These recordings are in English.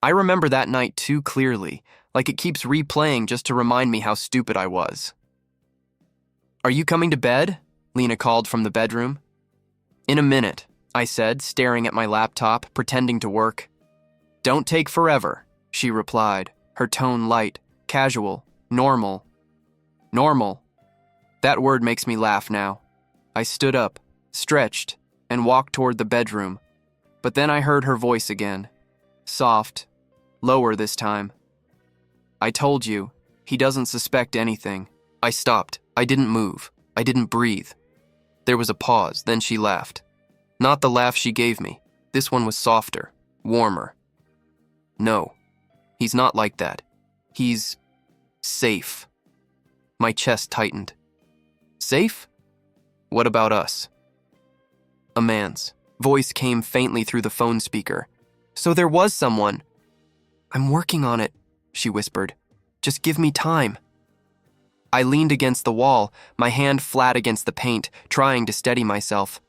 I remember that night too clearly, like it keeps replaying just to remind me how stupid I was. "Are you coming to bed?" Lena called from the bedroom. "In a minute," I said, staring at my laptop, pretending to work. "Don't take forever," she replied, her tone light, casual, normal. Normal. That word makes me laugh now. I stood up, stretched, and walked toward the bedroom. But then I heard her voice again. Soft, lower this time. "I told you, he doesn't suspect anything." I stopped. I didn't move. I didn't breathe. There was a pause, then she laughed. Not the laugh she gave me. This one was softer, warmer. "No, he's not like that. He's safe." My chest tightened. "Safe? What about us?" A man's voice came faintly through the phone speaker. "So there was someone." "I'm working on it," she whispered. "Just give me time." I leaned against the wall, my hand flat against the paint, trying to steady myself.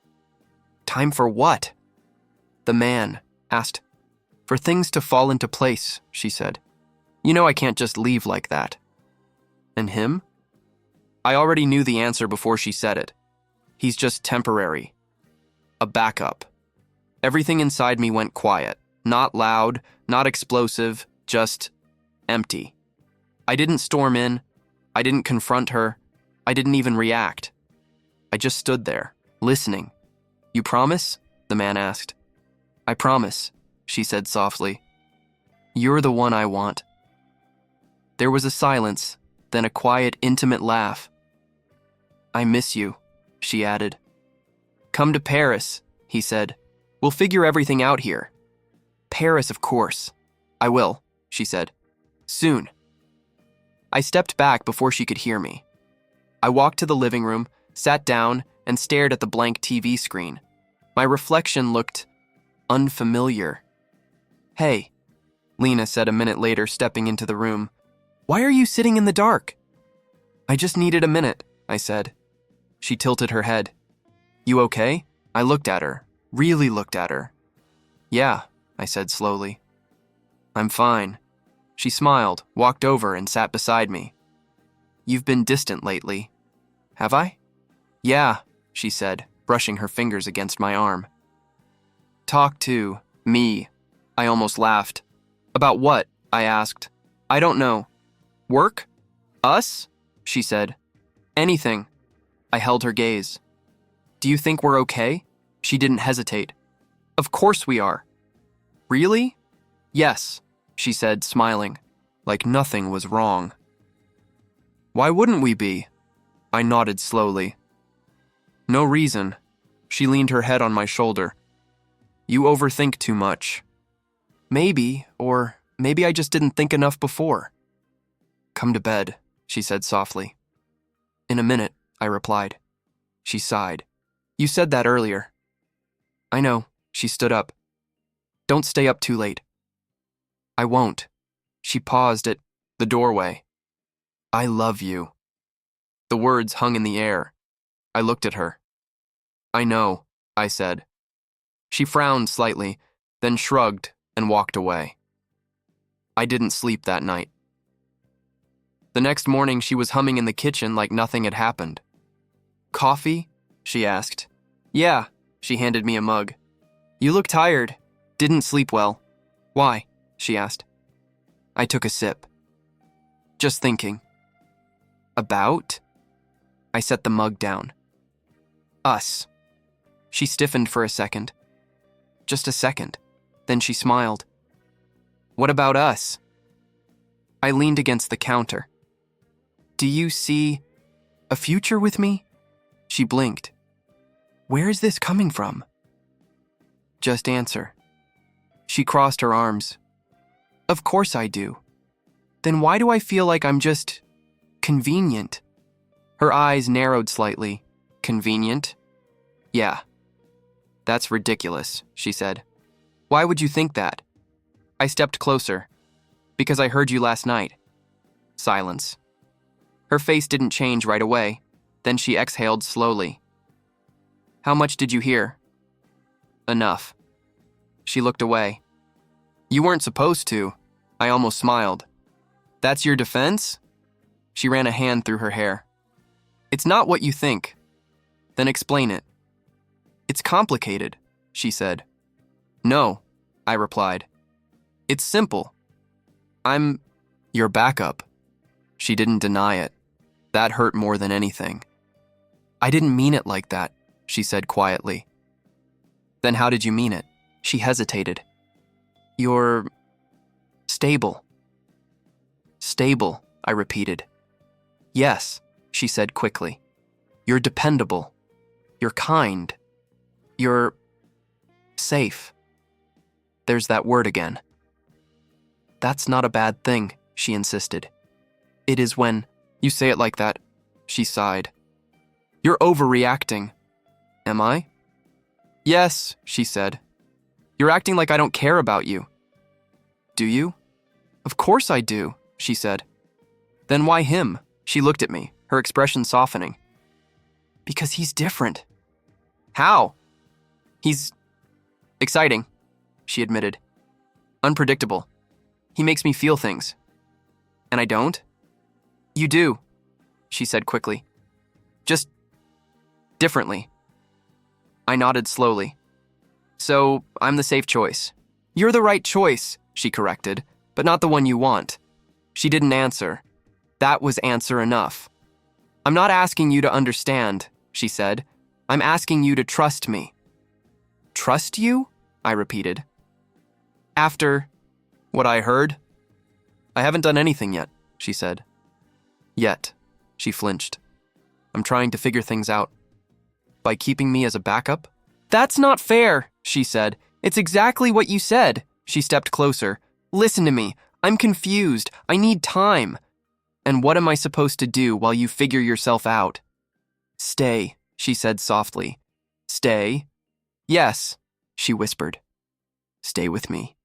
"Time for what?" The man asked. "For things to fall into place," she said. "You know I can't just leave like that." "And him?" I already knew the answer before she said it. "He's just temporary. A backup." Everything inside me went quiet. Not loud, not explosive, just empty. I didn't storm in. I didn't confront her. I didn't even react. I just stood there, listening. "You promise?" the man asked. "I promise," she said softly. "You're the one I want." There was a silence, then a quiet, intimate laugh. "I miss you," she added. "Come to Paris," he said. "We'll figure everything out here." "Paris, of course." "I will," she said. "Soon." I stepped back before she could hear me. I walked to the living room, sat down, and stared at the blank TV screen. My reflection looked unfamiliar. "Hey," Lena said a minute later, stepping into the room. "Why are you sitting in the dark?" "I just needed a minute," I said. She tilted her head. "You okay?" I looked at her, really looked at her. "Yeah," I said slowly. "I'm fine." She smiled, walked over, and sat beside me. "You've been distant lately." "Have I?" "Yeah," she said, brushing her fingers against my arm. "Talk to me." I almost laughed. "About what?" I asked. "I don't know." "Work? Us?" she said. "Anything." I held her gaze. "Do you think we're okay?" She didn't hesitate. "Of course we are." "Really?" "Yes," she said, smiling, like nothing was wrong. "Why wouldn't we be?" I nodded slowly. "No reason." She leaned her head on my shoulder. "You overthink too much." "Maybe, or maybe I just didn't think enough before." "Come to bed," she said softly. "In a minute," I replied. She sighed. "You said that earlier." "I know." She stood up. "Don't stay up too late." "I won't." She paused at the doorway. "I love you." The words hung in the air. I looked at her. "I know," I said. She frowned slightly, then shrugged and walked away. I didn't sleep that night. The next morning, she was humming in the kitchen like nothing had happened. "Coffee?" she asked. "Yeah." She handed me a mug. "You look tired. Didn't sleep well." "Why?" she asked. I took a sip. "Just thinking." "About?" I set the mug down. "Us." She stiffened for a second. Just a second. Then she smiled. "What about us?" I leaned against the counter. "Do you see a future with me?" She blinked. "Where is this coming from?" "Just answer." She crossed her arms. "Of course I do." "Then why do I feel like I'm just convenient?" Her eyes narrowed slightly. "Convenient?" "Yeah." "That's ridiculous," she said. "Why would you think that?" I stepped closer. "Because I heard you last night." Silence. Her face didn't change right away. Then she exhaled slowly. "How much did you hear?" "Enough." She looked away. You weren't supposed to. I almost smiled. That's your defense? She ran a hand through her hair. It's not what you think. Then explain it. It's complicated, she said. No, I replied. It's simple. I'm your backup. She didn't deny it. That hurt more than anything. I didn't mean it like that, she said quietly. Then how did you mean it? She hesitated. You're stable. Stable, I repeated. Yes, she said quickly. You're dependable. You're kind. You're safe. There's that word again. That's not a bad thing, she insisted. It is when you say it like that, she sighed. You're overreacting. Am I? Yes, she said. You're acting like I don't care about you. Do you? Of course I do, she said. Then why him? She looked at me, her expression softening. Because he's different. How? He's exciting, she admitted. Unpredictable. He makes me feel things. And I don't? You do, she said quickly. Just differently. I nodded slowly. So, I'm the safe choice. You're the right choice, she corrected, but not the one you want. She didn't answer. That was answer enough. I'm not asking you to understand, she said. I'm asking you to trust me. Trust you? I repeated. After what I heard? I haven't done anything yet, she said. Yet, she flinched. I'm trying to figure things out. By keeping me as a backup? That's not fair, she said. It's exactly what you said. She stepped closer. Listen to me. I'm confused. I need time. And what am I supposed to do while you figure yourself out? Stay, she said softly. Stay? Yes, she whispered. Stay with me.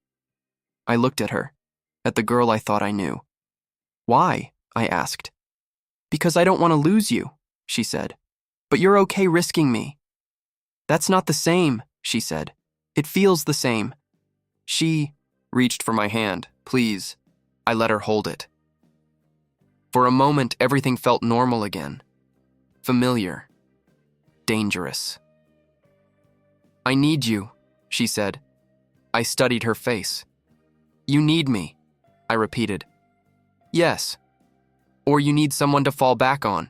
I looked at her, at the girl I thought I knew. Why? I asked. Because I don't want to lose you, she said. But you're okay risking me. That's not the same, she said. It feels the same. She reached for my hand. Please. I let her hold it. For a moment, everything felt normal again. Familiar. Dangerous. I need you, she said. I studied her face. You need me, I repeated. Yes. Or you need someone to fall back on.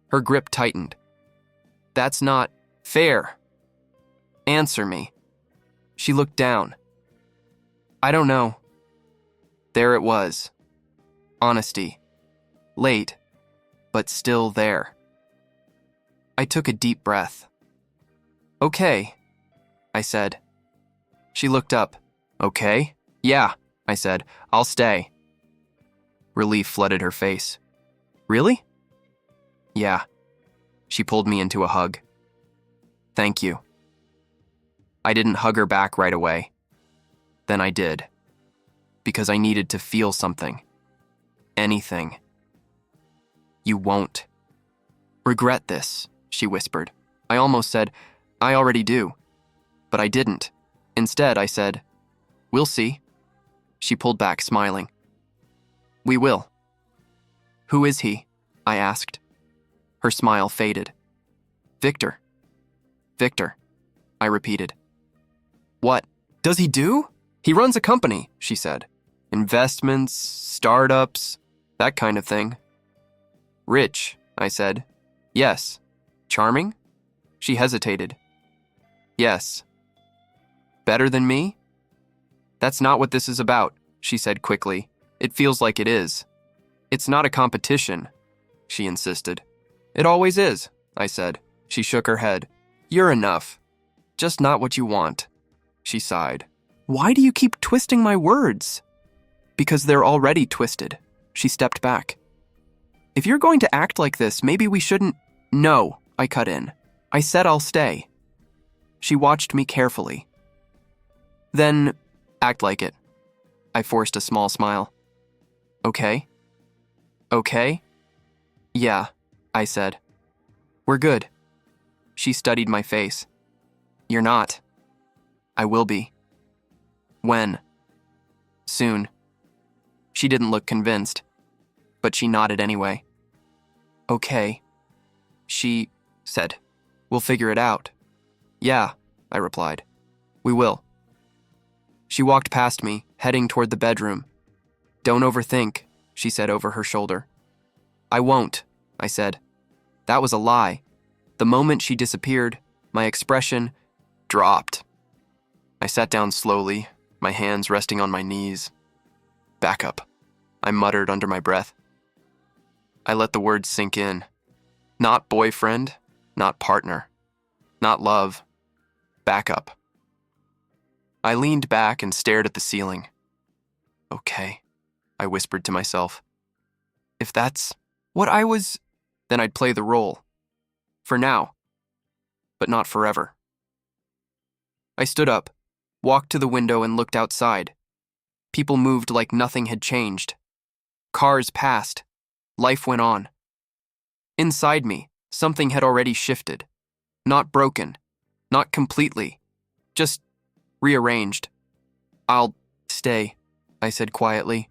Her grip tightened. That's not fair. Answer me. She looked down. I don't know. There it was. Honesty. Late, but still there. I took a deep breath. Okay, I said. She looked up. Okay? Yeah, I said. I'll stay. Relief flooded her face. Really? Yeah. She pulled me into a hug. Thank you. I didn't hug her back right away. Then I did. Because I needed to feel something. Anything. You won't regret this, she whispered. I almost said, I already do. But I didn't. Instead, I said, we'll see. She pulled back, smiling. We will. Who is he? I asked. Her smile faded. Victor. Victor, I repeated. What does he do? He runs a company, she said. Investments, startups, that kind of thing. Rich, I said. Yes. Charming? She hesitated. Yes. Better than me? That's not what this is about, she said quickly. It feels like it is. It's not a competition, she insisted. It always is, I said. She shook her head. You're enough. Just not what you want. She sighed. Why do you keep twisting my words? Because they're already twisted. She stepped back. If you're going to act like this, maybe we shouldn't... No, I cut in. I said I'll stay. She watched me carefully. Then, act like it. I forced a small smile. Okay? Okay? Yeah, I said. We're good. She studied my face. You're not. I will be. When? Soon. She didn't look convinced, but she nodded anyway. Okay, she said. We'll figure it out. Yeah, I replied. We will. She walked past me, heading toward the bedroom. Don't overthink, she said over her shoulder. I won't, I said. That was a lie. The moment she disappeared, my expression dropped. I sat down slowly, my hands resting on my knees. Back up, I muttered under my breath. I let the words sink in. Not boyfriend, not partner, not love. Back up. I leaned back and stared at the ceiling. Okay, I whispered to myself. If that's what I was, then I'd play the role. For now, but not forever. I stood up, walked to the window and looked outside. People moved like nothing had changed. Cars passed. Life went on. Inside me, something had already shifted. Not broken, not completely, just rearranged. I'll stay, I said quietly.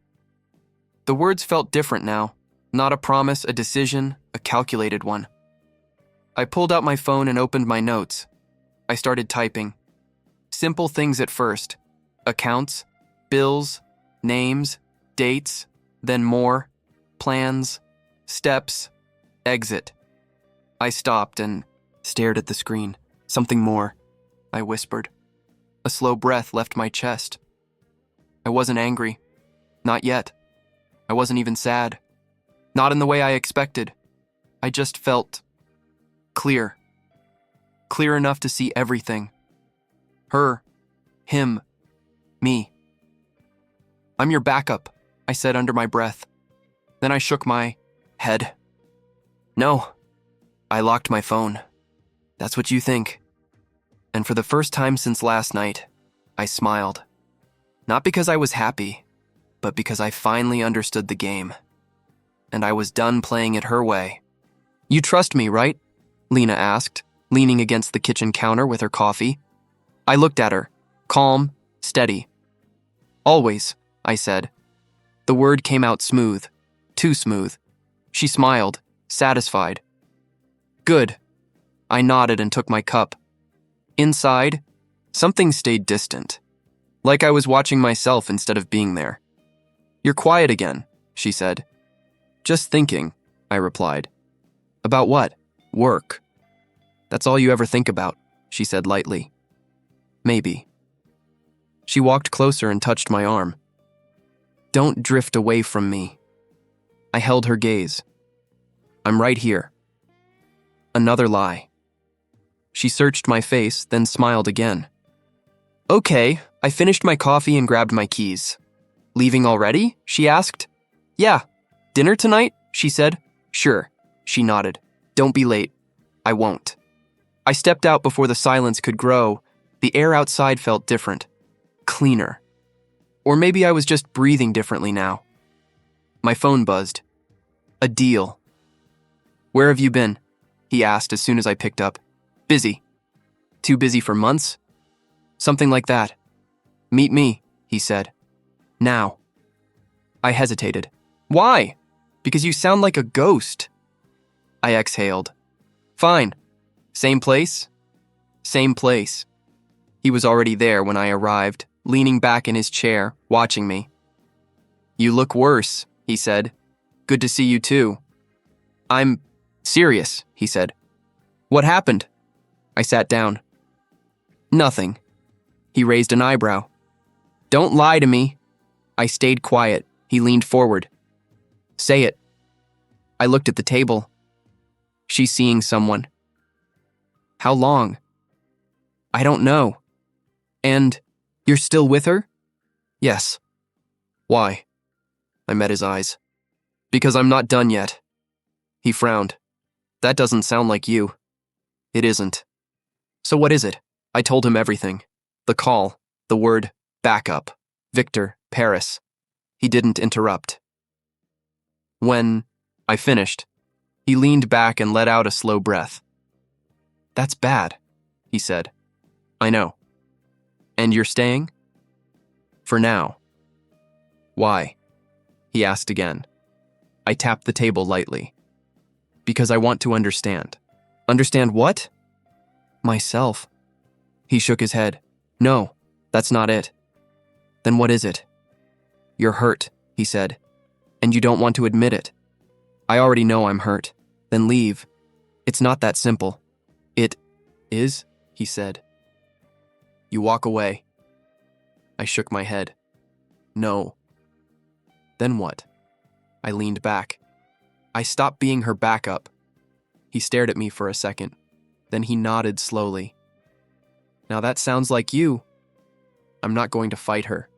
The words felt different now. Not a promise, a decision, a calculated one. I pulled out my phone and opened my notes. I started typing. Simple things at first. Accounts, bills, names, dates, then more, plans, steps, exit. I stopped and stared at the screen. Something more, I whispered. A slow breath left my chest. I wasn't angry. Not yet. I wasn't even sad. Not in the way I expected. I just felt clear. Clear enough to see everything. Her, him, me. I'm your backup, I said under my breath. Then I shook my head. No, I locked my phone. That's what you think. And for the first time since last night, I smiled. Not because I was happy, but because I finally understood the game. And I was done playing it her way. You trust me, right? Lena asked, leaning against the kitchen counter with her coffee. I looked at her, calm, steady. Always, I said. The word came out smooth, too smooth. She smiled, satisfied. Good. I nodded and took my cup. Inside, something stayed distant, like I was watching myself instead of being there. You're quiet again, she said. Just thinking, I replied. About what? Work. That's all you ever think about, she said lightly. Maybe. She walked closer and touched my arm. Don't drift away from me. I held her gaze. I'm right here. Another lie. She searched my face, then smiled again. Okay, I finished my coffee and grabbed my keys. Leaving already? She asked. Yeah. Dinner tonight? She said. Sure. She nodded. Don't be late. I won't. I stepped out before the silence could grow. The air outside felt different. Cleaner. Or maybe I was just breathing differently now. My phone buzzed. A deal. Where have you been? He asked as soon as I picked up. Busy. Too busy for months? Something like that. Meet me, he said. Now. I hesitated. Why? Because you sound like a ghost. I exhaled. Fine. Same place? Same place. He was already there when I arrived, leaning back in his chair, watching me. You look worse, he said. Good to see you too. I'm serious, he said. What happened? I sat down. Nothing. He raised an eyebrow. Don't lie to me. I stayed quiet. He leaned forward. Say it. I looked at the table. She's seeing someone. How long? I don't know. And you're still with her? Yes. Why? I met his eyes. Because I'm not done yet. He frowned. That doesn't sound like you. It isn't. So what is it? I told him everything. The call, the word, backup, Victor, Paris. He didn't interrupt. When I finished, he leaned back and let out a slow breath. That's bad, he said. I know. And you're staying? For now. Why? He asked again. I tapped the table lightly. Because I want to understand. Understand what? Myself. He shook his head. No, that's not it. Then what is it? You're hurt, he said, and you don't want to admit it. I already know I'm hurt. Then leave. It's not that simple. It is, he said. You walk away. I shook my head. No. Then what? I leaned back. I stopped being her backup. He stared at me for a second. Then he nodded slowly. Now that sounds like you. I'm not going to fight her.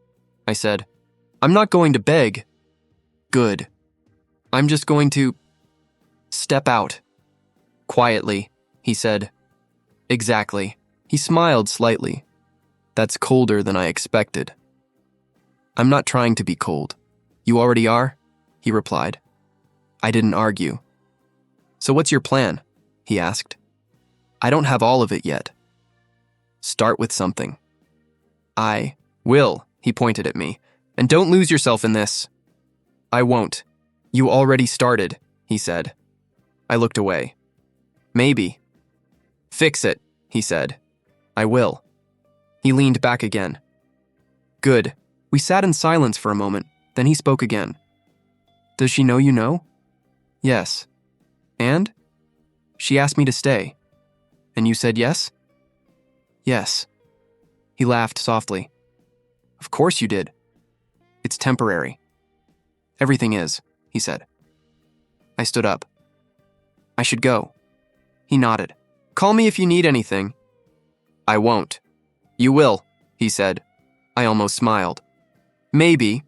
I said, I'm not going to beg. Good. I'm just going to step out. Quietly, he said. Exactly. He smiled slightly. That's colder than I expected. I'm not trying to be cold. You already are? He replied. I didn't argue. So what's your plan? He asked. I don't have all of it yet. Start with something. I will, he pointed at me. And don't lose yourself in this. I won't. You already started, he said. I looked away. Maybe. Fix it, he said. I will. He leaned back again. Good. We sat in silence for a moment, then he spoke again. Does she know you know? Yes. And? She asked me to stay. And you said yes? Yes. He laughed softly. Of course you did. It's temporary. Everything is, he said. I stood up. I should go. He nodded. Call me if you need anything. I won't. You will, he said. I almost smiled. Maybe.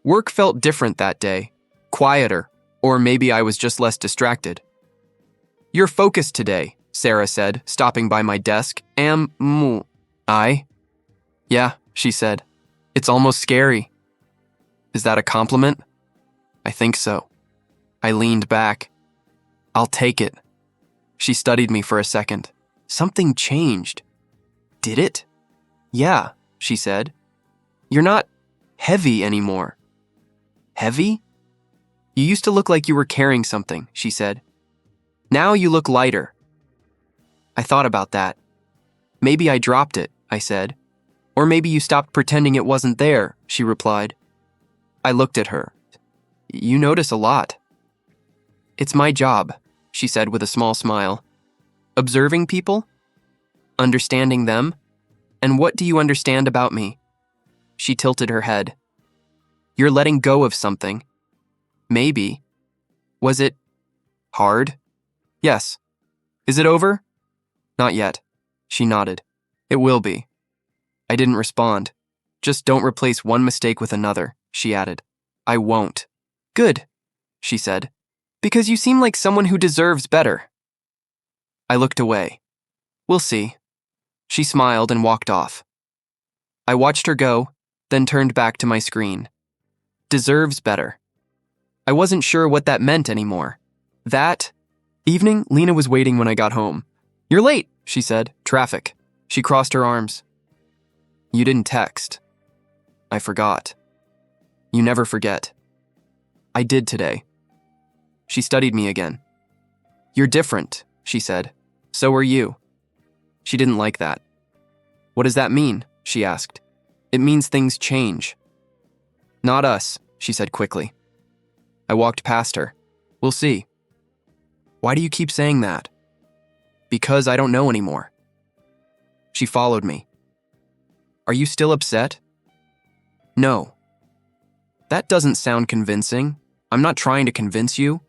Work felt different that day. Quieter. Or maybe I was just less distracted. You're focused today, Sarah said, stopping by my desk. I? Yeah, she said. It's almost scary. Is that a compliment? I think so. I leaned back. I'll take it. She studied me for a second. Something changed. Did it? Yeah, she said. You're not heavy anymore. Heavy? You used to look like you were carrying something, she said. Now you look lighter. I thought about that. Maybe I dropped it, I said. Or maybe you stopped pretending it wasn't there, she replied. I looked at her. You notice a lot. It's my job, she said with a small smile. Observing people? Understanding them? And what do you understand about me? She tilted her head. You're letting go of something. Maybe. Was it hard? Yes. Is it over? Not yet. She nodded. It will be. I didn't respond. Just don't replace one mistake with another, she added. I won't. Good, she said. Because you seem like someone who deserves better. I looked away. We'll see. She smiled and walked off. I watched her go, then turned back to my screen. Deserves better. I wasn't sure what that meant anymore. That evening, Lena was waiting when I got home. You're late, she said. Traffic. She crossed her arms. You didn't text. I forgot. You never forget. I did today. She studied me again. You're different, she said. So are you. She didn't like that. What does that mean? She asked. It means things change. Not us, she said quickly. I walked past her. We'll see. Why do you keep saying that? Because I don't know anymore. She followed me. Are you still upset? No. That doesn't sound convincing. I'm not trying to convince you.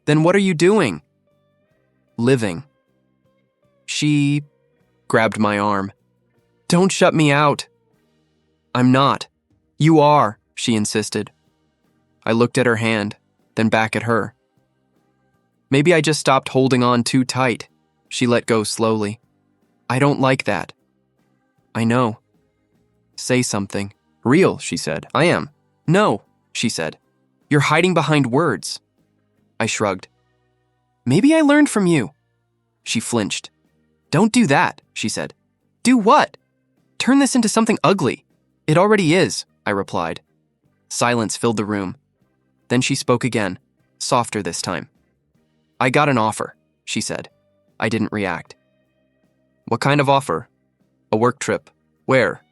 Then what are you doing? Living. She grabbed my arm. Don't shut me out. I'm not. You are, she insisted. I looked at her hand, then back at her. Maybe I just stopped holding on too tight. She let go slowly. I don't like that. I know. Say something. Real, she said. I am. No, she said. You're hiding behind words. I shrugged. Maybe I learned from you. She flinched. Don't do that, she said. Do what? Turn this into something ugly. It already is, I replied. Silence filled the room. Then she spoke again, softer this time. "I got an offer," she said. I didn't react. "What kind of offer?" "A work trip." "Where?"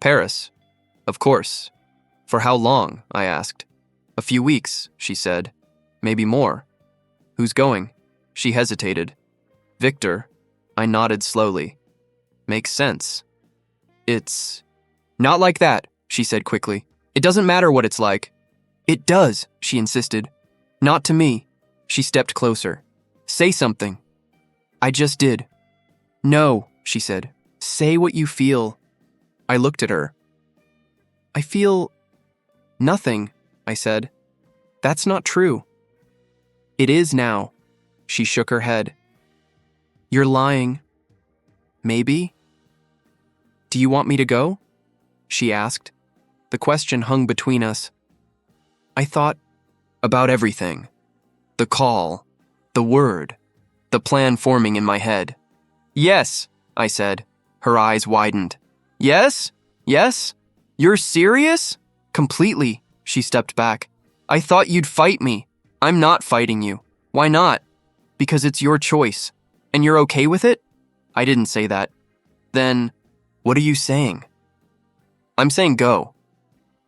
"Paris." "Of course." "For how long?" I asked. "A few weeks," she said. "Maybe more." "Who's going?" She hesitated. "Victor." I nodded slowly. "Makes sense." "It's not like that," she said quickly. "It doesn't matter what it's like." "It does," she insisted. "Not to me." She stepped closer. "Say something." I just did. "No," she said. "Say what you feel." I looked at her. "I feel nothing," I said. "That's not true." "It is now." She shook her head. "You're lying." "Maybe." "Do you want me to go?" she asked. The question hung between us. I thought about everything. The call, the word, the plan forming in my head. "Yes," I said. Her eyes widened. "Yes? Yes? You're serious?" "Completely." She stepped back. "I thought you'd fight me." "I'm not fighting you." "Why not?" "Because it's your choice. And you're okay with it?" I didn't say that. "Then, what are you saying?" "I'm saying go."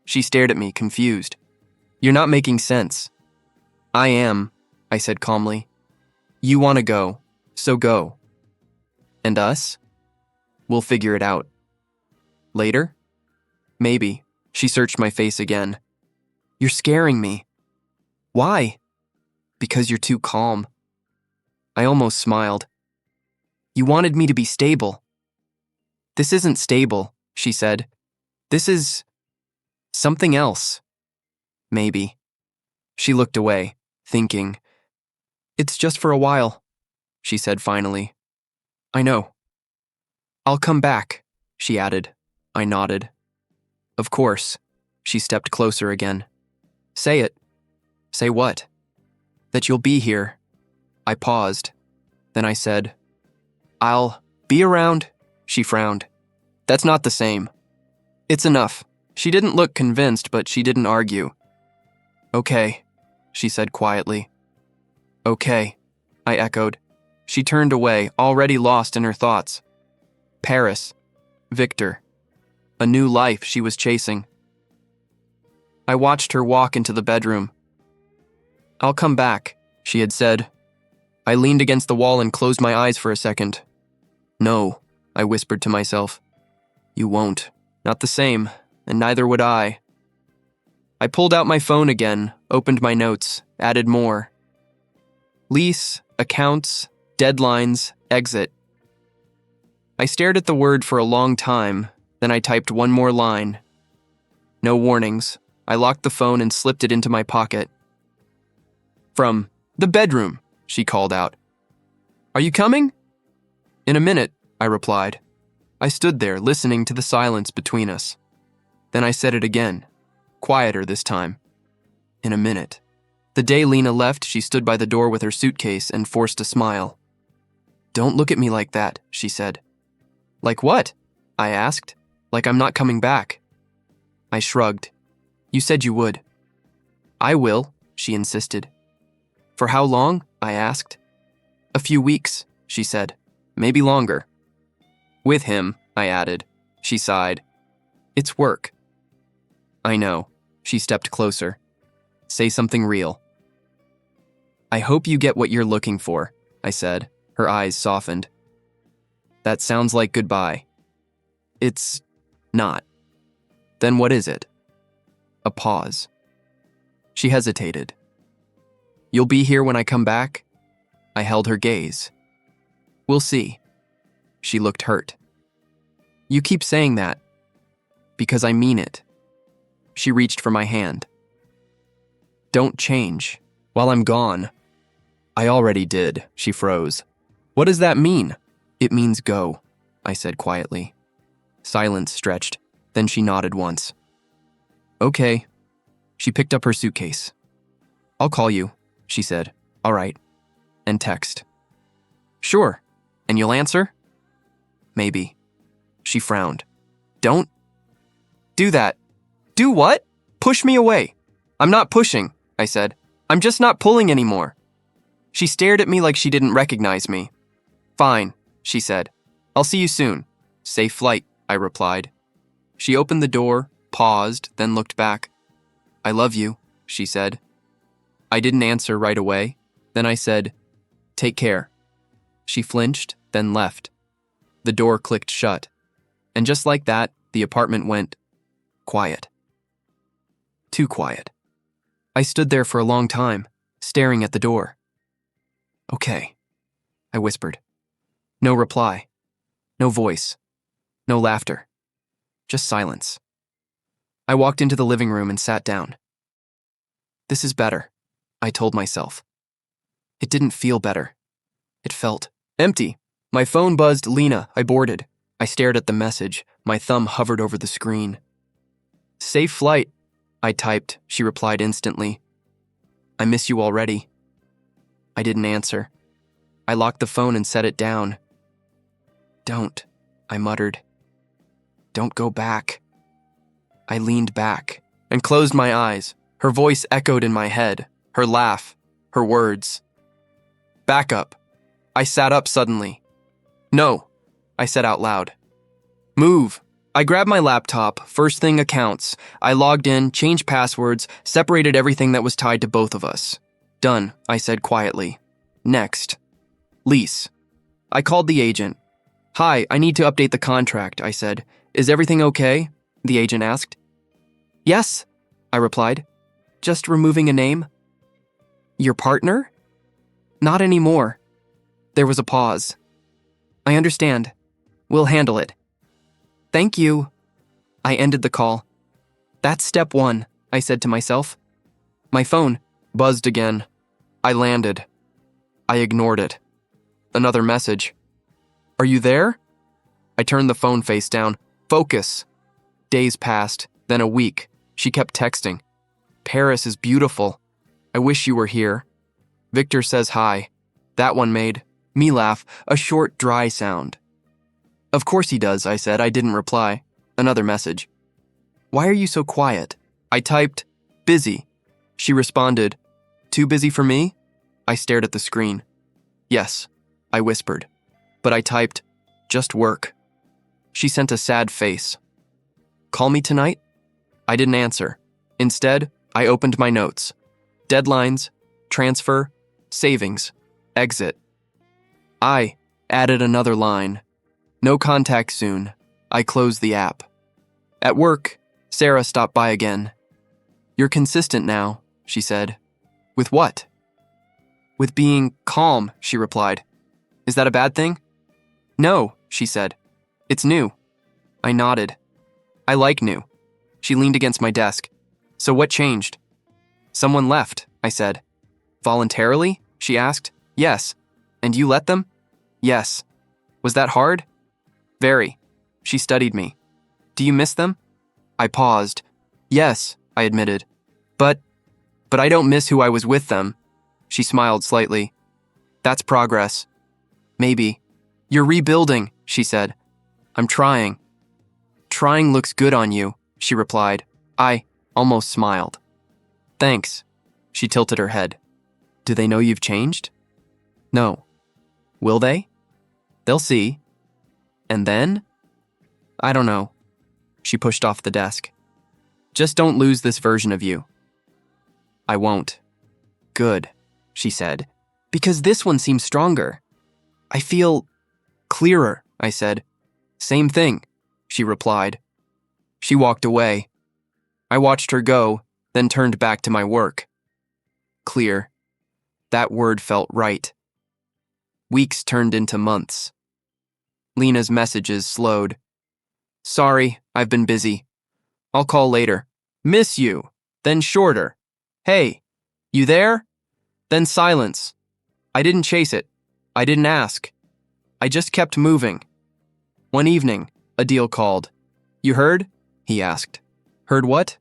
She stared at me, confused. "You're not making sense." "I am," I said calmly. "You want to go, so go." "And us?" "We'll figure it out." "Later?" "Maybe." She searched my face again. "You're scaring me." "Why?" "Because you're too calm." I almost smiled. "You wanted me to be stable." "This isn't stable," she said. "This is something else." "Maybe." She looked away, thinking. "It's just for a while," she said finally. "I know." "I'll come back," she added. I nodded. "Of course." She stepped closer again. "Say it." "Say what?" "That you'll be here." I paused. Then I said, "I'll be around." She frowned. "That's not the same." "It's enough." She didn't look convinced, but she didn't argue. "Okay," she said quietly. "Okay," I echoed. She turned away, already lost in her thoughts. Paris. Victor. A new life she was chasing. I watched her walk into the bedroom. "I'll come back," she had said. I leaned against the wall and closed my eyes for a second. "No," I whispered to myself. "You won't. Not the same, and neither would I." I pulled out my phone again, opened my notes, added more. Lease, accounts, deadlines, exit. I stared at the word for a long time, then I typed one more line. No warnings. I locked the phone and slipped it into my pocket. "From the bedroom," she called out. "Are you coming?" "In a minute," I replied. I stood there, listening to the silence between us. Then I said it again, quieter this time. "In a minute." The day Lena left, she stood by the door with her suitcase and forced a smile. "Don't look at me like that," she said. "Like what?" I asked. "Like I'm not coming back." I shrugged. "You said you would." "I will," she insisted. "For how long?" I asked. "A few weeks," she said. "Maybe longer." "With him," I added. She sighed. "It's work." "I know." She stepped closer. "Say something real." "I hope you get what you're looking for," I said. Her eyes softened. "That sounds like goodbye." "It's not." "Then what is it?" A pause. She hesitated. "You'll be here when I come back?" I held her gaze. "We'll see." She looked hurt. "You keep saying that." "Because I mean it." She reached for my hand. "Don't change. While I'm gone." "I already did." She froze. "What does that mean?" "It means go," I said quietly. Silence stretched. Then she nodded once. "Okay." She picked up her suitcase. "I'll call you," she said. "All right." And text. "Sure. And you'll answer?" "Maybe." She frowned. "Don't do that." "Do what?" Push me away. I'm not pushing, I said. I'm just not pulling anymore. She stared at me like she didn't recognize me. Fine, she said. I'll see you soon. Safe flight, I replied. She opened the door, paused, then looked back. I love you, she said. I didn't answer right away. Then I said, take care. She flinched, then left. The door clicked shut. And just like that, the apartment went quiet. Too quiet. I stood there for a long time, staring at the door. Okay, I whispered. No reply. No voice. No laughter. Just silence. I walked into the living room and sat down. This is better, I told myself. It didn't feel better. It felt empty. My phone buzzed. Lena, I boarded. I stared at the message. My thumb hovered over the screen. Safe flight, I typed. She replied instantly. I miss you already. I didn't answer. I locked the phone and set it down. Don't, I muttered. Don't go back. I leaned back and closed my eyes. Her voice echoed in my head, her laugh, her words. Back up. I sat up suddenly. No, I said out loud. Move. I grabbed my laptop, first thing accounts. I logged in, changed passwords, separated everything that was tied to both of us. Done, I said quietly. Next. Lease. I called the agent. Hi, I need to update the contract, I said. Is everything okay? The agent asked. Yes, I replied. Just removing a name. Your partner? Not anymore. There was a pause. I understand. We'll handle it. Thank you. I ended the call. That's step one, I said to myself. My phone buzzed again. I landed. I ignored it. Another message. Are you there? I turned the phone face down. Focus. Days passed, then a week. She kept texting. Paris is beautiful. I wish you were here. Victor says hi. That one made me laugh, a short, dry sound. Of course he does, I said. I didn't reply. Another message. Why are you so quiet? I typed, busy. She responded, too busy for me? I stared at the screen. Yes, I whispered. But I typed, just work. She sent a sad face. Call me tonight? I didn't answer. Instead, I opened my notes. Deadlines, transfer, savings, exit. I added another line. No contact soon. I closed the app. At work, Sarah stopped by again. You're consistent now, she said. With what? With being calm, she replied. Is that a bad thing? No, she said. It's new. I nodded. I like new. She leaned against my desk. So what changed? Someone left, I said. Voluntarily? She asked. Yes. And you let them? Yes. Was that hard? Very. She studied me. Do you miss them? I paused. Yes, I admitted. But I don't miss who I was with them. She smiled slightly. That's progress. Maybe. You're rebuilding, she said. I'm trying. Trying looks good on you, she replied. I almost smiled. Thanks. She tilted her head. Do they know you've changed? No. Will they? They'll see. And then? I don't know. She pushed off the desk. Just don't lose this version of you. I won't. Good, she said, because this one seems stronger. I feel clearer, I said. Same thing, she replied. She walked away. I watched her go, then turned back to my work. Clear. That word felt right. Weeks turned into months. Lena's messages slowed. Sorry, I've been busy. I'll call later. Miss you. Then shorter. Hey, you there? Then silence. I didn't chase it. I didn't ask. I just kept moving. One evening, Adil called. You heard? He asked. Heard what?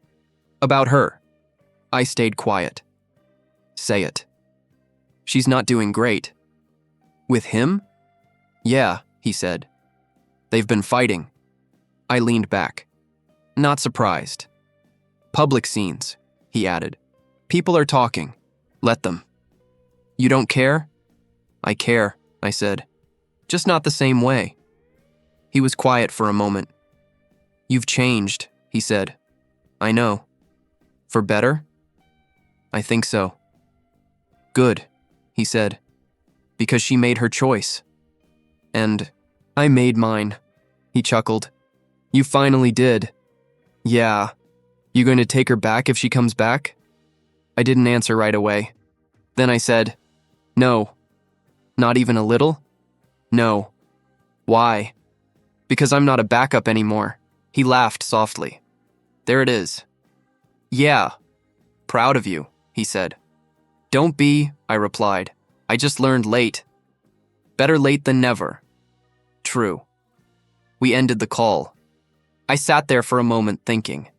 About her. I stayed quiet. Say it. She's not doing great. With him? Yeah, he said. They've been fighting. I leaned back. Not surprised. Public scenes, he added. People are talking. Let them. You don't care? I care, I said. Just not the same way. He was quiet for a moment. You've changed, he said. I know. For better? I think so. Good, he said. Because she made her choice. And I made mine, he chuckled. You finally did. Yeah. You going to take her back if she comes back? I didn't answer right away. Then I said, no. Not even a little? No. Why? Because I'm not a backup anymore. He laughed softly. There it is. Yeah. Proud of you, he said. Don't be, I replied. I just learned late. Better late than never. True. We ended the call. I sat there for a moment thinking.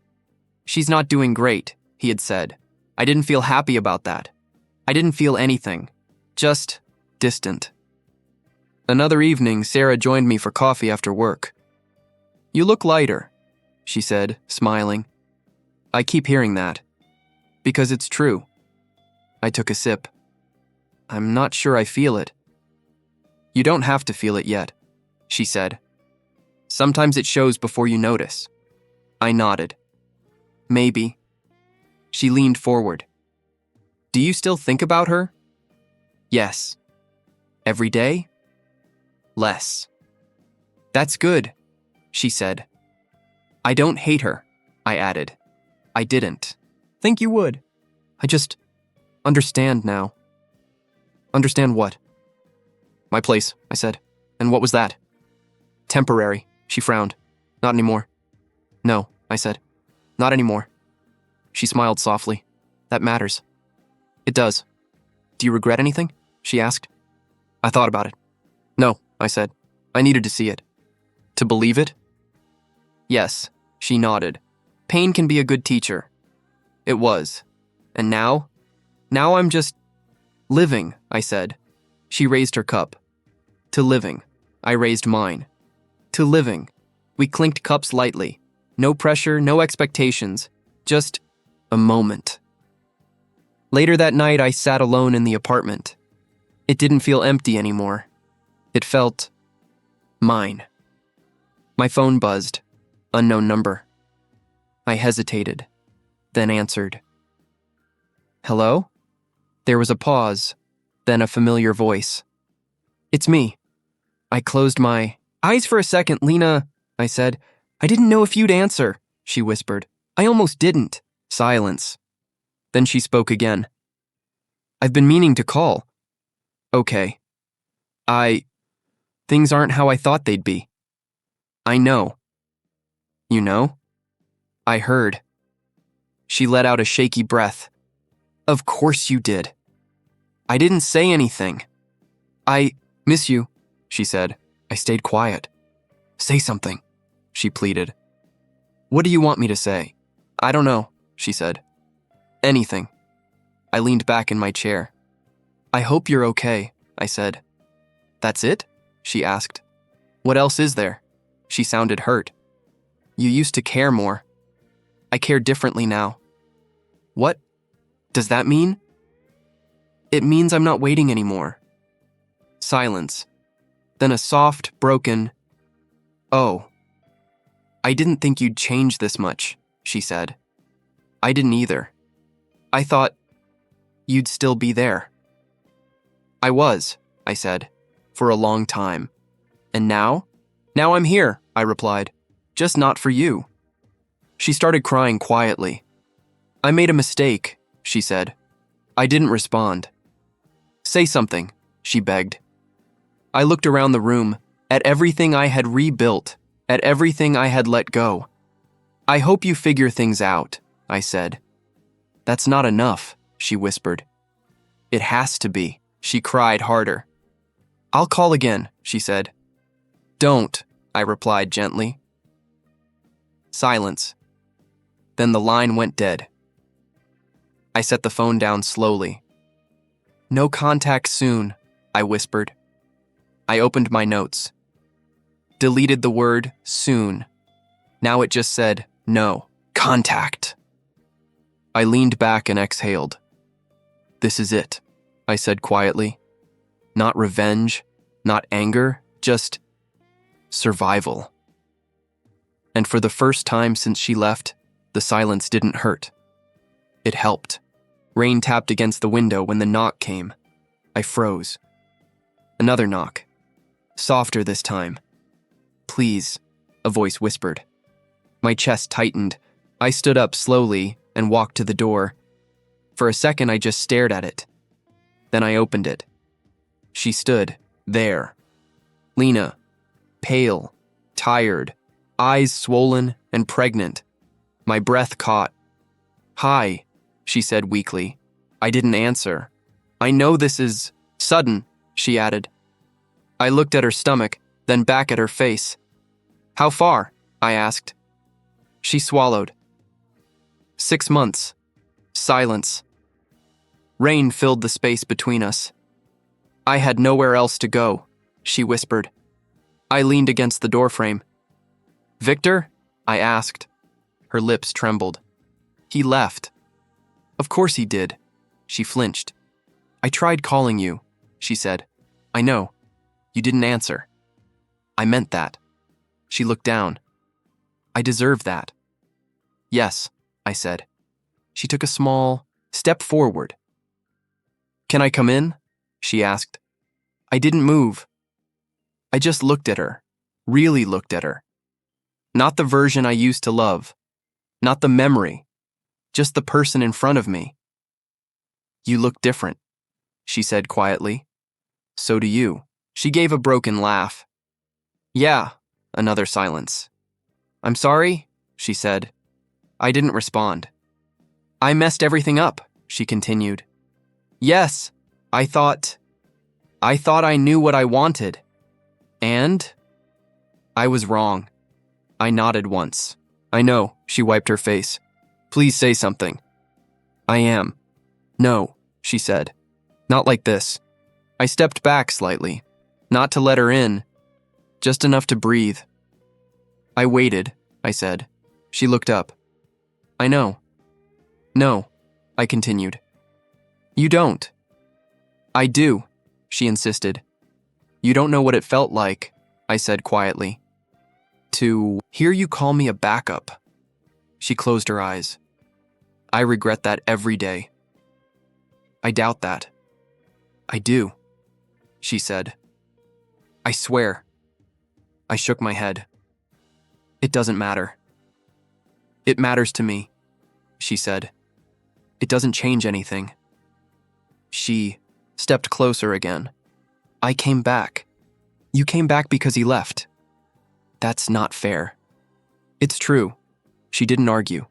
She's not doing great, he had said. I didn't feel happy about that. I didn't feel anything. Just distant. Another evening, Sarah joined me for coffee after work. You look lighter, she said, smiling. I keep hearing that. Because it's true. I took a sip. I'm not sure I feel it. You don't have to feel it yet, she said. Sometimes it shows before you notice. I nodded. Maybe. She leaned forward. Do you still think about her? Yes. Every day? Less. That's good, she said. I don't hate her, I added. I didn't. Think you would. I just understand now. Understand what? My place, I said. And what was that? Temporary, she frowned. Not anymore. No, I said. Not anymore. She smiled softly. That matters. It does. Do you regret anything? She asked. I thought about it. No, I said. I needed to see it. To believe it? Yes, she nodded. Pain can be a good teacher. It was. And now? Now I'm just living, I said. She raised her cup. To living. I raised mine. To living. We clinked cups lightly. No pressure, no expectations. Just a moment. Later that night, I sat alone in the apartment. It didn't feel empty anymore. It felt mine. My phone buzzed. Unknown number. I hesitated, then answered. Hello? There was a pause, then a familiar voice. It's me. I closed my eyes for a second. Lena, I said. I didn't know if you'd answer, she whispered. I almost didn't. Silence. Then she spoke again. I've been meaning to call. Okay. Things aren't how I thought they'd be. I know. You know? I heard. She let out a shaky breath. Of course you did. I didn't say anything. I miss you, she said. I stayed quiet. Say something, she pleaded. What do you want me to say? I don't know, she said. Anything. I leaned back in my chair. I hope you're okay, I said. That's it? She asked. What else is there? She sounded hurt. You used to care more. I care differently now. What does that mean? It means I'm not waiting anymore. Silence. Then a soft, broken, oh. I didn't think you'd change this much, she said. I didn't either. I thought you'd still be there. I was, I said, for a long time. And now? Now I'm here, I replied. Just not for you. She started crying quietly. I made a mistake, she said. I didn't respond. Say something, she begged. I looked around the room, at everything I had rebuilt, at everything I had let go. I hope you figure things out, I said. That's not enough, she whispered. It has to be, she cried harder. I'll call again, she said. Don't, I replied gently. Silence. Then the line went dead. I set the phone down slowly. No contact soon, I whispered. I opened my notes. Deleted the word soon. Now it just said no contact. I leaned back and exhaled. "This is it," I said quietly. Not revenge, not anger, just survival. And for the first time since she left, the silence didn't hurt. It helped. Rain tapped against the window when the knock came. I froze. Another knock. Softer this time. "Please," a voice whispered. My chest tightened. I stood up slowly and walked to the door. For a second, I just stared at it. Then I opened it. She stood there. Lena, pale, tired, eyes swollen and pregnant. My breath caught. "Hi," she said weakly. I didn't answer. "I know this is sudden," she added. I looked at her stomach, then back at her face. "How far?" I asked. She swallowed. 6 months. Silence. Rain filled the space between us. "I had nowhere else to go," she whispered. I leaned against the doorframe. "Victor?" I asked. Her lips trembled. "He left." "Of course he did." She flinched. "I tried calling you," she said. "I know. You didn't answer." "I meant that." She looked down. "I deserve that." "Yes," I said. She took a small step forward. "Can I come in?" she asked. I didn't move. I just looked at her, really looked at her. Not the version I used to love, not the memory, just the person in front of me. "You look different," she said quietly. "So do you." She gave a broken laugh. "Yeah," another silence. "I'm sorry," she said. I didn't respond. "I messed everything up," she continued. "Yes, I thought I knew what I wanted. And I was wrong." I nodded once. "I know," she wiped her face. "Please say something." "I am." "No," she said. "Not like this." I stepped back slightly, not to let her in, just enough to breathe. "I waited," I said. She looked up. "I know." "No," I continued. "You don't." "I do," she insisted. "You don't know what it felt like," I said quietly. "To hear you call me a backup." She closed her eyes. "I regret that every day." "I doubt that." "I do," she said. "I swear." I shook my head. "It doesn't matter." "It matters to me," she said. "It doesn't change anything." She stepped closer again. "I came back. You came back because he left." "That's not fair." "It's true." She didn't argue.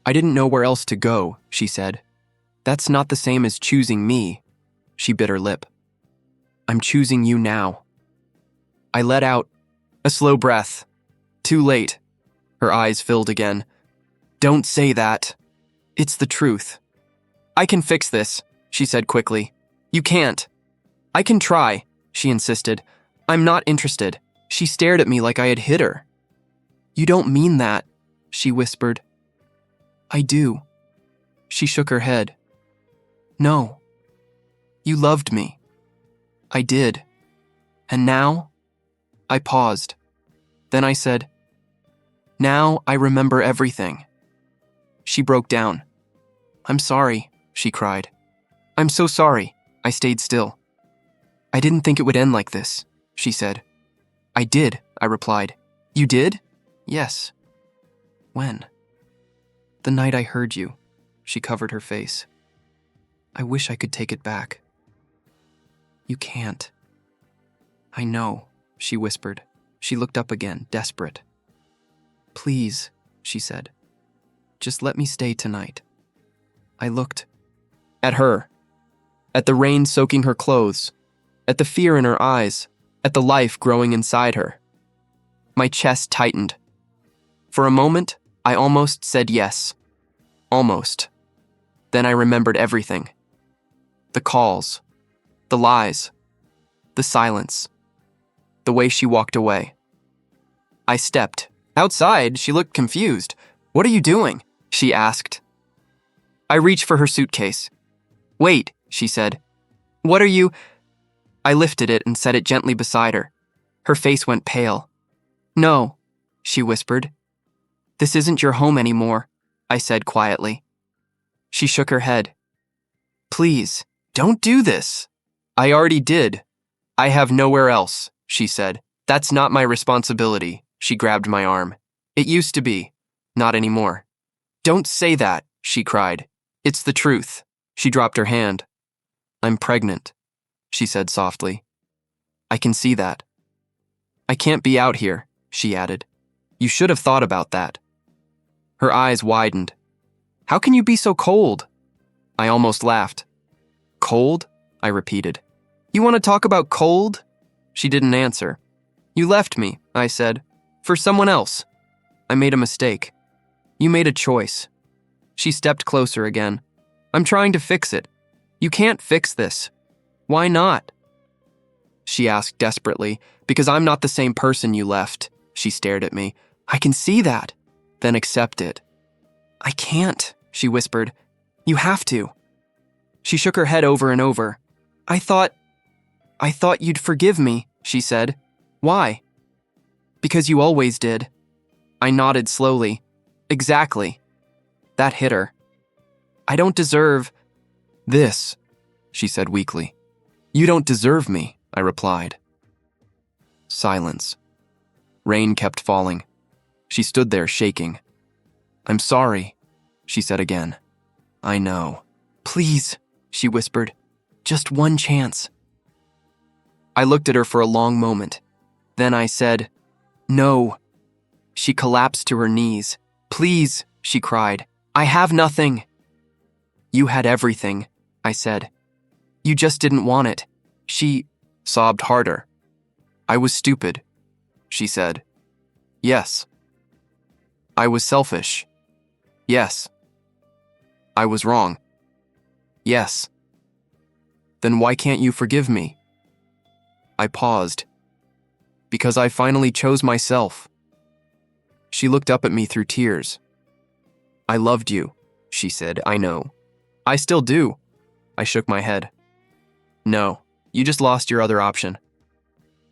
"I didn't know where else to go," she said. "That's not the same as choosing me." She bit her lip. "I'm choosing you now." I let out a slow breath. Too late. Her eyes filled again. "Don't say that. It's the truth." "I can fix this," she said quickly. "You can't." "I can try," she insisted. "I'm not interested." She stared at me like I had hit her. "You don't mean that," she whispered. "I do." She shook her head. "No. You loved me." "I did. And now?" I paused. Then I said, "Now I remember everything." She broke down. "I'm sorry," she cried. "I'm so sorry." I stayed still. "I didn't think it would end like this," she said. "I did," I replied. "You did?" "Yes." "When?" "The night I heard you." She covered her face. "I wish I could take it back." "You can't." "I know," she whispered. She looked up again, desperate. "Please," she said. "Just let me stay tonight." I looked. At her. At the rain soaking her clothes. At the fear in her eyes. At the life growing inside her. My chest tightened. For a moment, I almost said yes. Almost. Then I remembered everything. The calls. The lies. The silence. The way she walked away. I stepped. Outside, she looked confused. "What are you doing?" she asked. I reached for her suitcase. Wait, she said. What are you? I lifted it and set it gently beside her. Her face went pale. No, she whispered. This isn't your home anymore, I said quietly. She shook her head. Please, don't do this. I already did. I have nowhere else, she said. That's not my responsibility. She grabbed my arm. It used to be. Not anymore. Don't say that, she cried. It's the truth. She dropped her hand. I'm pregnant, she said softly. I can see that. I can't be out here, she added. You should have thought about that. Her eyes widened. How can you be so cold? I almost laughed. Cold? I repeated. You want to talk about cold? She didn't answer. You left me, I said, for someone else. I made a mistake. You made a choice. She stepped closer again. I'm trying to fix it. You can't fix this. Why not? She asked desperately. Because I'm not the same person you left. She stared at me. I can see that. Then accept it. I can't, she whispered. You have to. She shook her head over and over. I thought you'd forgive me, she said. Why? Because you always did. I nodded slowly. Exactly. That hit her. I don't deserve this, she said weakly. You don't deserve me, I replied. Silence. Rain kept falling. She stood there shaking. I'm sorry, she said again. I know. Please, she whispered. Just one chance. I looked at her for a long moment. Then I said, no. She collapsed to her knees. Please, she cried. I have nothing. You had everything, I said. You just didn't want it. She sobbed harder. I was stupid, she said. Yes. I was selfish. Yes. I was wrong. Yes. Then why can't you forgive me? I paused. Because I finally chose myself. She looked up at me through tears. I loved you, she said. I know. I still do. I shook my head. No, you just lost your other option.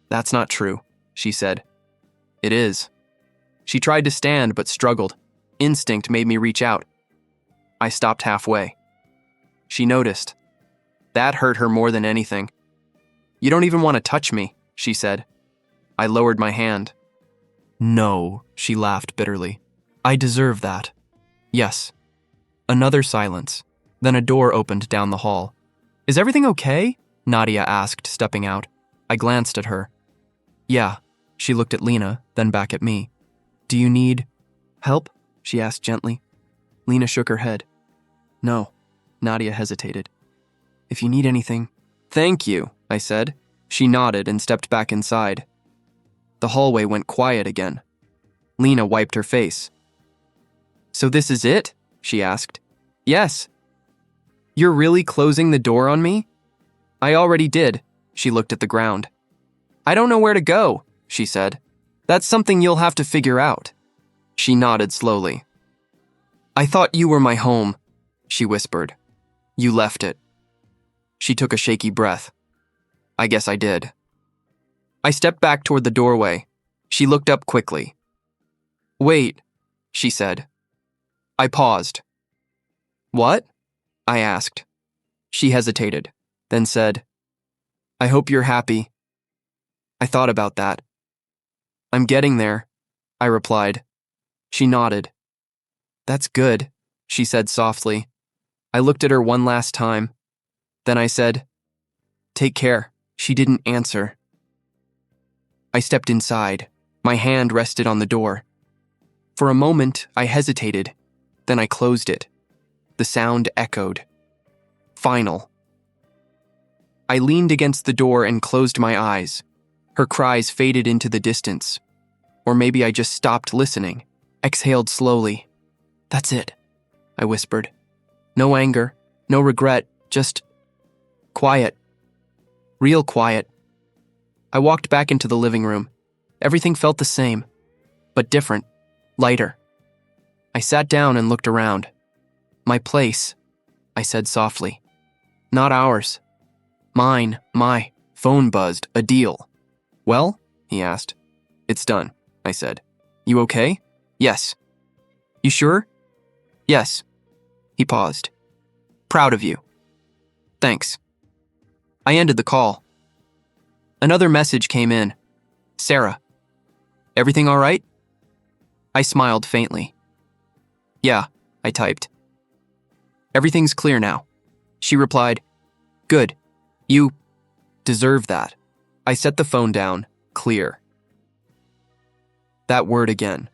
That's not true, she said. It is. She tried to stand but struggled. Instinct made me reach out. I stopped halfway. She noticed. That hurt her more than anything. You don't even want to touch me, she said. I lowered my hand. No, she laughed bitterly. I deserve that. Yes. Another silence. Then a door opened down the hall. Is everything okay? Nadia asked, stepping out. I glanced at her. Yeah. She looked at Lena, then back at me. Do you need help? She asked gently. Lena shook her head. No. Nadia hesitated. If you need anything. Thank you, I said. She nodded and stepped back inside. The hallway went quiet again. Lena wiped her face. So this is it? She asked. Yes. You're really closing the door on me? I already did. She looked at the ground. I don't know where to go, she said. That's something you'll have to figure out. She nodded slowly. I thought you were my home, she whispered. You left it. She took a shaky breath. I guess I did. I stepped back toward the doorway. She looked up quickly. Wait, she said. I paused. What? I asked. She hesitated, then said, I hope you're happy. I thought about that. I'm getting there, I replied. She nodded. That's good, she said softly. I looked at her one last time. Then I said, Take care. She didn't answer. I stepped inside. My hand rested on the door. For a moment, I hesitated. Then I closed it. The sound echoed. Final. I leaned against the door and closed my eyes. Her cries faded into the distance. Or maybe I just stopped listening, exhaled slowly. That's it, I whispered. No anger, no regret, just quiet. Real quiet. I walked back into the living room. Everything felt the same, but different, lighter. I sat down and looked around. My place, I said softly. Not ours. Mine, my phone buzzed, a deal. Well? He asked. It's done, I said. You okay? Yes. You sure? Yes. He paused. Proud of you. Thanks. I ended the call. Another message came in. Sarah. Everything all right? I smiled faintly. Yeah, I typed. Everything's clear now. She replied, Good. You deserve that. I set the phone down, clear. That word again.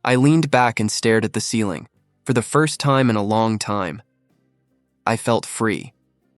I leaned back and stared at the ceiling. For the first time in a long time, I felt free.